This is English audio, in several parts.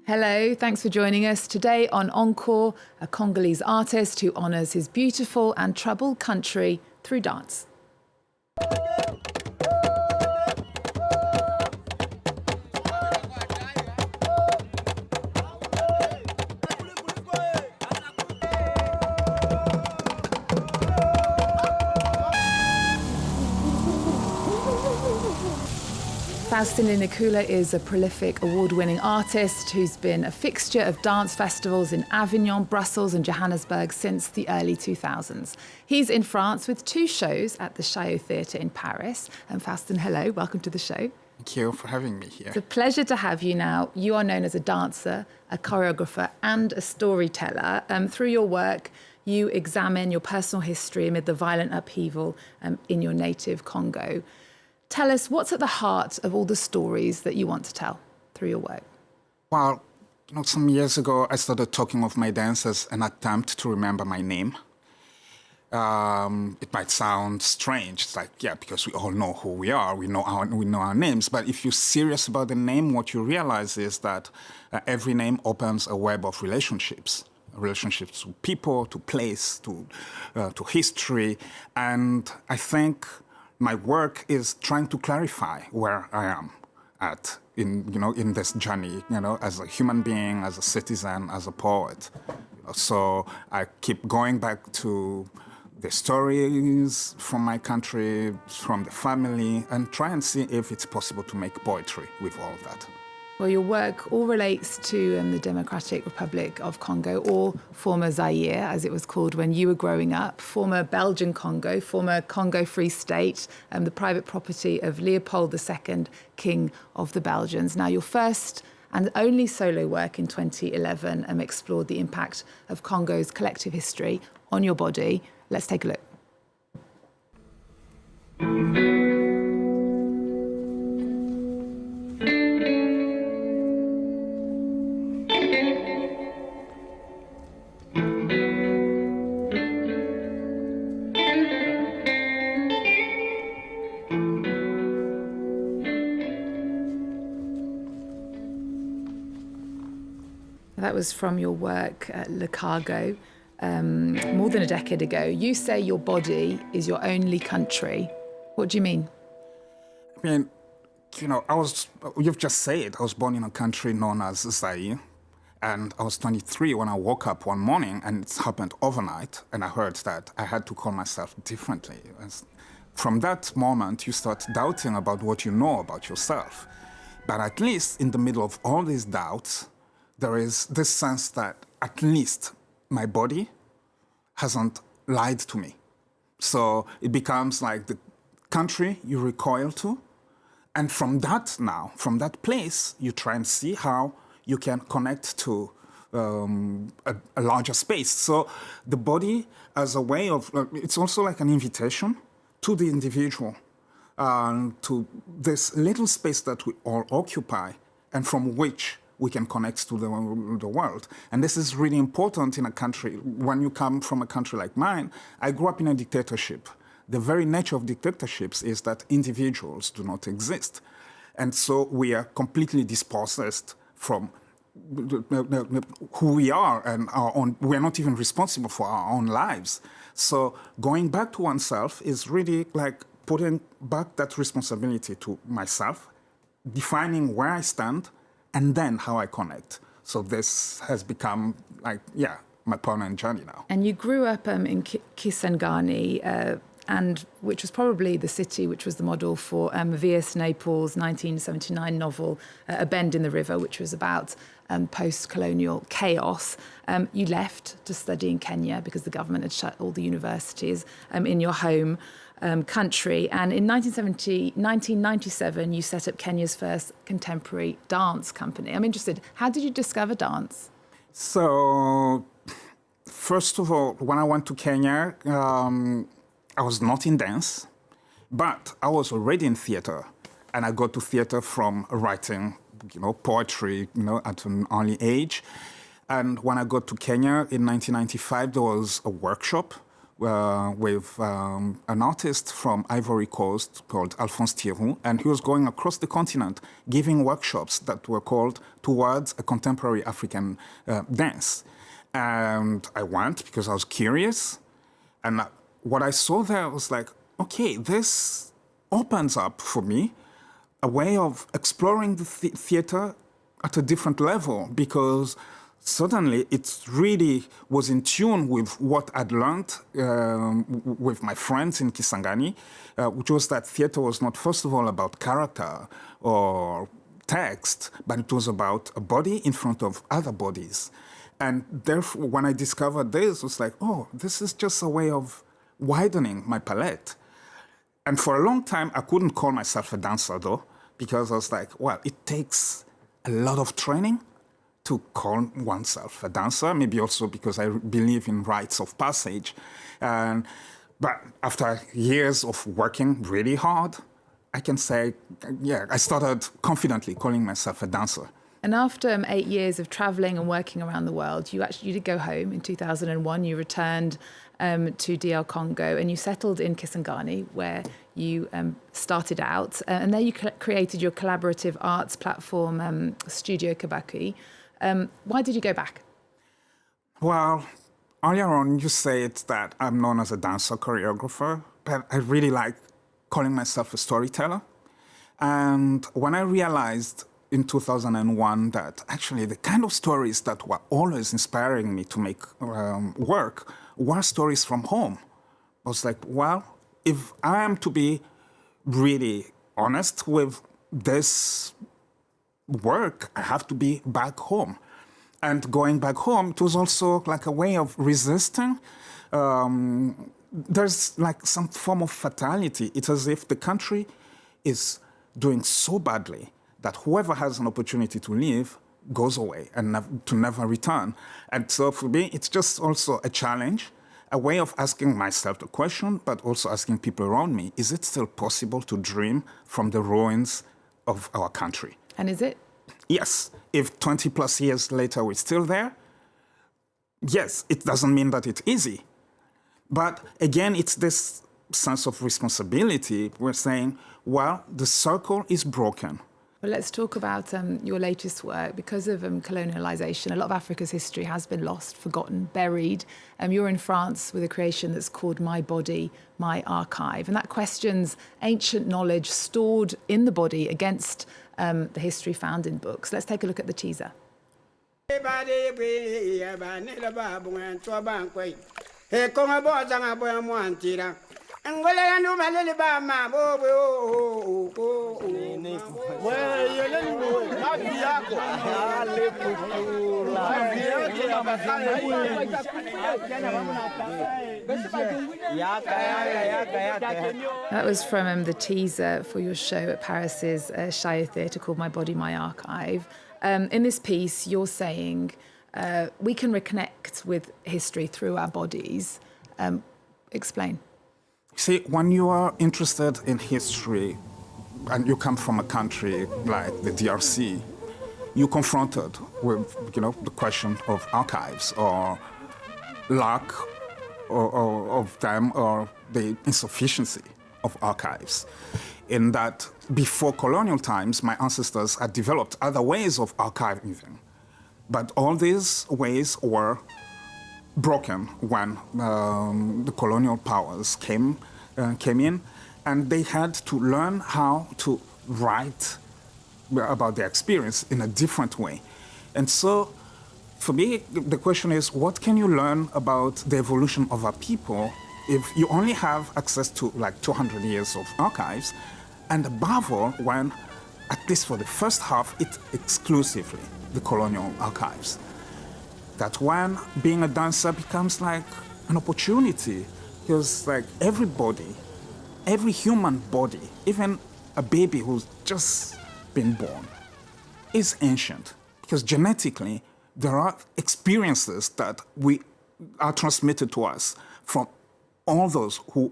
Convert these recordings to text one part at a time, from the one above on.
Hello, thanks for joining us. Today on Encore, a Congolese artist who honours his beautiful and troubled country through dance. Faustin Linyekula is a prolific award-winning artist who's been a fixture of dance festivals in Avignon, Brussels and Johannesburg since the early 2000s. He's in France with 2 shows at the Chaillot Theatre in Paris. And Faustin, hello, welcome to the show. Thank you for having me here. It's a pleasure to have you now. You are known as a dancer, a choreographer and a storyteller. Through your work, you examine your personal history amid the violent upheaval in your native Congo. Tell us, what's at the heart of all the stories that you want to tell through your work? Well, some years ago, I started talking of my dance as an attempt to remember my name. It might sound strange. It's like, yeah, because we all know who we are. We know our names. But if you're serious about the name, what you realize is that every name opens a web of relationships to people, to place, to history. And I think my work is trying to clarify where I am at in this journey, as a human being, as a citizen, as a poet. So I keep going back to the stories from my country, from the family, and try and see if it's possible to make poetry with all of that. Well, your work all relates to the Democratic Republic of Congo, or former Zaire, as it was called when you were growing up, former Belgian Congo, former Congo Free State, the private property of Leopold II, King of the Belgians. Now, your first and only solo work in 2011 explored the impact of Congo's collective history on your body. Let's take a look. That was from your work at Le Cargo more than a decade ago. You say your body is your only country. What do you mean? I mean, you've just said, I was born in a country known as Zaire, and I was 23 when I woke up one morning, and it happened overnight, and I heard that I had to call myself differently. From that moment, you start doubting about what you know about yourself. But at least in the middle of all these doubts, there is this sense that at least my body hasn't lied to me. So it becomes like the country you recoil to. And from that place, you try and see how you can connect to a larger space. So the body as a way of, it's also like an invitation to the individual, to this little space that we all occupy and from which we can connect to the world. And this is really important in a country. When you come from a country like mine, I grew up in a dictatorship. The very nature of dictatorships is that individuals do not exist. And so we are completely dispossessed from who we are and our own. We're not even responsible for our own lives. So going back to oneself is really like putting back that responsibility to myself, defining where I stand, and then how I connect. So this has become my permanent journey now. And you grew up in Kisangani, and which was probably the city which was the model for V.S. Naples' 1979 novel, A Bend in the River, which was about post-colonial chaos. You left to study in Kenya because the government had shut all the universities in your home country. And in 1997, you set up Kenya's first contemporary dance company. I'm interested, how did you discover dance? So, first of all, when I went to Kenya, I was not in dance, but I was already in theater. And I got to theater from writing, poetry, at an early age. And when I got to Kenya in 1995, there was a workshop with an artist from Ivory Coast called Alphonse Thierou, and he was going across the continent giving workshops that were called Towards a Contemporary African Dance. And I went because I was curious, and what I saw there was like, okay, this opens up for me a way of exploring the theater at a different level, because suddenly it really was in tune with what I'd learned with my friends in Kisangani, which was that theater was not, first of all, about character or text, but it was about a body in front of other bodies. And therefore, when I discovered this, it was like, oh, this is just a way of widening my palette. And for a long time, I couldn't call myself a dancer, though, because I was like, well, it takes a lot of training to call oneself a dancer, maybe also because I believe in rites of passage. But after years of working really hard, I can say, yeah, I started confidently calling myself a dancer. And after 8 years of traveling and working around the world, you did go home in 2001. You returned to DR Congo and you settled in Kisangani, where you started out. And there you created your collaborative arts platform, Studio Kabako. Why did you go back? Well, earlier on you said that I'm known as a dancer choreographer, but I really like calling myself a storyteller. And when I realized in 2001 that actually the kind of stories that were always inspiring me to make work were stories from home, I was like, well, if I am to be really honest with this work, I have to be back home. And going back home, it was also like a way of resisting. There's like some form of fatality. It's as if the country is doing so badly that whoever has an opportunity to leave goes away and to never return. And so for me, it's just also a challenge, a way of asking myself the question, but also asking people around me, is it still possible to dream from the ruins of our country? And is it? Yes. If 20 plus years later we're still there, yes, it doesn't mean that it's easy. But again, it's this sense of responsibility. We're saying, well, the circle is broken. Well, let's talk about your latest work. Because of colonialisation, a lot of Africa's history has been lost, forgotten, buried. You're in France with a creation that's called My Body, My Archive. And that questions ancient knowledge stored in the body against the history found in books. Let's take a look at the teaser. That was from the teaser for your show at Paris's Chaillot Theatre called My Body, My Archive. In this piece, you're saying we can reconnect with history through our bodies. Explain. See, when you are interested in history and you come from a country like the DRC, you're confronted with, the question of archives or lack of them or the insufficiency of archives. In that before colonial times, my ancestors had developed other ways of archiving. But all these ways were broken when the colonial powers came in, and they had to learn how to write about their experience in a different way. And so, for me, the question is, what can you learn about the evolution of a people if you only have access to like 200 years of archives, and above all, when, at least for the first half, it's exclusively the colonial archives? That when being a dancer becomes like an opportunity, because like everybody, every human body, even a baby who's just been born, is ancient. Because genetically, there are experiences that are transmitted to us from all those who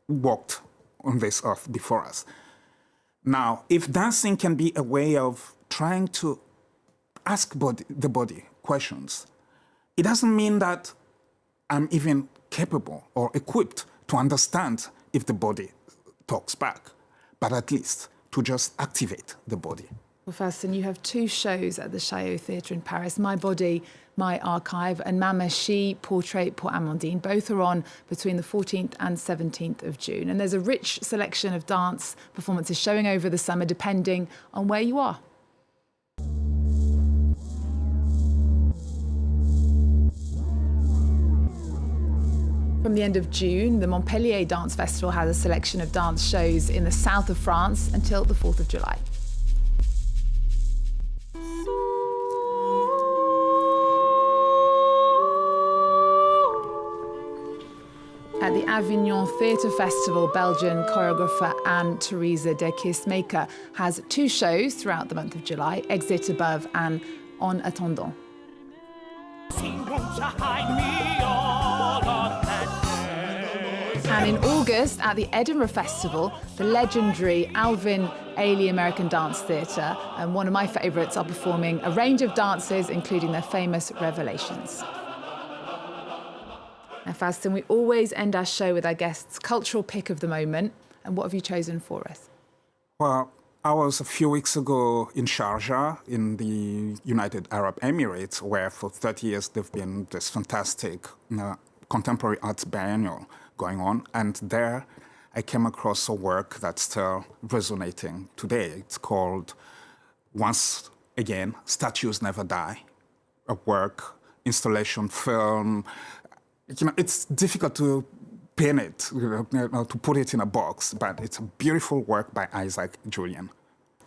walked on this earth before us. Now, if dancing can be a way of trying to ask the body questions, it doesn't mean that I'm even capable or equipped to understand if the body talks back, but at least to just activate the body. Well, Faustin, you have 2 shows at the Chaillot Theatre in Paris, My Body, My Archive, and Mamu Tshi, Portrait pour Amandine. Both are on between the 14th and 17th of June. And there's a rich selection of dance performances showing over the summer, depending on where you are. From the end of June, the Montpellier Dance Festival has a selection of dance shows in the south of France until the 4th of July. At the Avignon Theatre Festival, Belgian choreographer Anne-Therese de Kissmaker has 2 shows throughout the month of July, Exit Above and En Attendant. And in August, at the Edinburgh Festival, the legendary Alvin Ailey American Dance Theatre and one of my favourites are performing a range of dances, including their famous Revelations. Now, Faustin, we always end our show with our guests' cultural pick of the moment. And what have you chosen for us? Well, I was a few weeks ago in Sharjah, in the United Arab Emirates, where for 30 years there's been this fantastic contemporary arts biennial going on. And there I came across a work that's still resonating today. It's called, once again, Statues Never Die, a work, installation, film. You know, it's difficult to pin it, to put it in a box, but it's a beautiful work by Isaac Julian.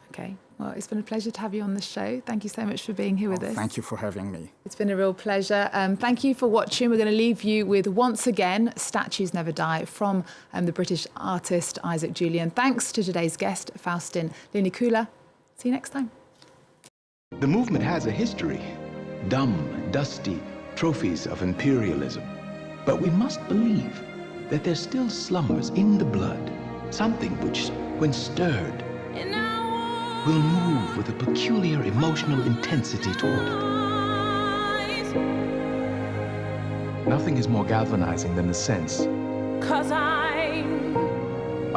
Okay, well, it's been a pleasure to have you on the show. Thank you so much for being here with us. Thank you for having me. It's been a real pleasure. Thank you for watching. We're going to leave you with, once again, Statues Never Die from the British artist Isaac Julian. Thanks to today's guest, Faustin Linyekula. See you next time. The movement has a history. Dumb, dusty trophies of imperialism. But we must believe that there still slumbers in the blood something which, when stirred, will move with a peculiar emotional intensity toward it. Nothing is more galvanizing than the sense of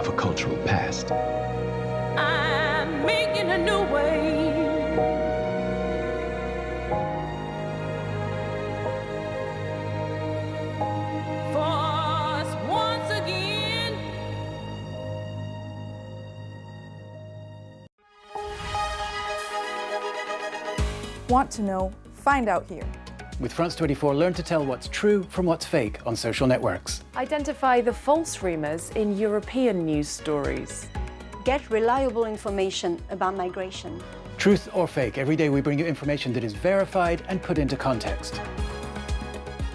a cultural past. I'm making a new way. Want to know? Find out here. With France 24, learn to tell what's true from what's fake on social networks. Identify the false rumours in European news stories. Get reliable information about migration. Truth or fake, every day we bring you information that is verified and put into context.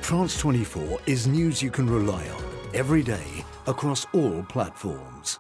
France 24 is news you can rely on every day across all platforms.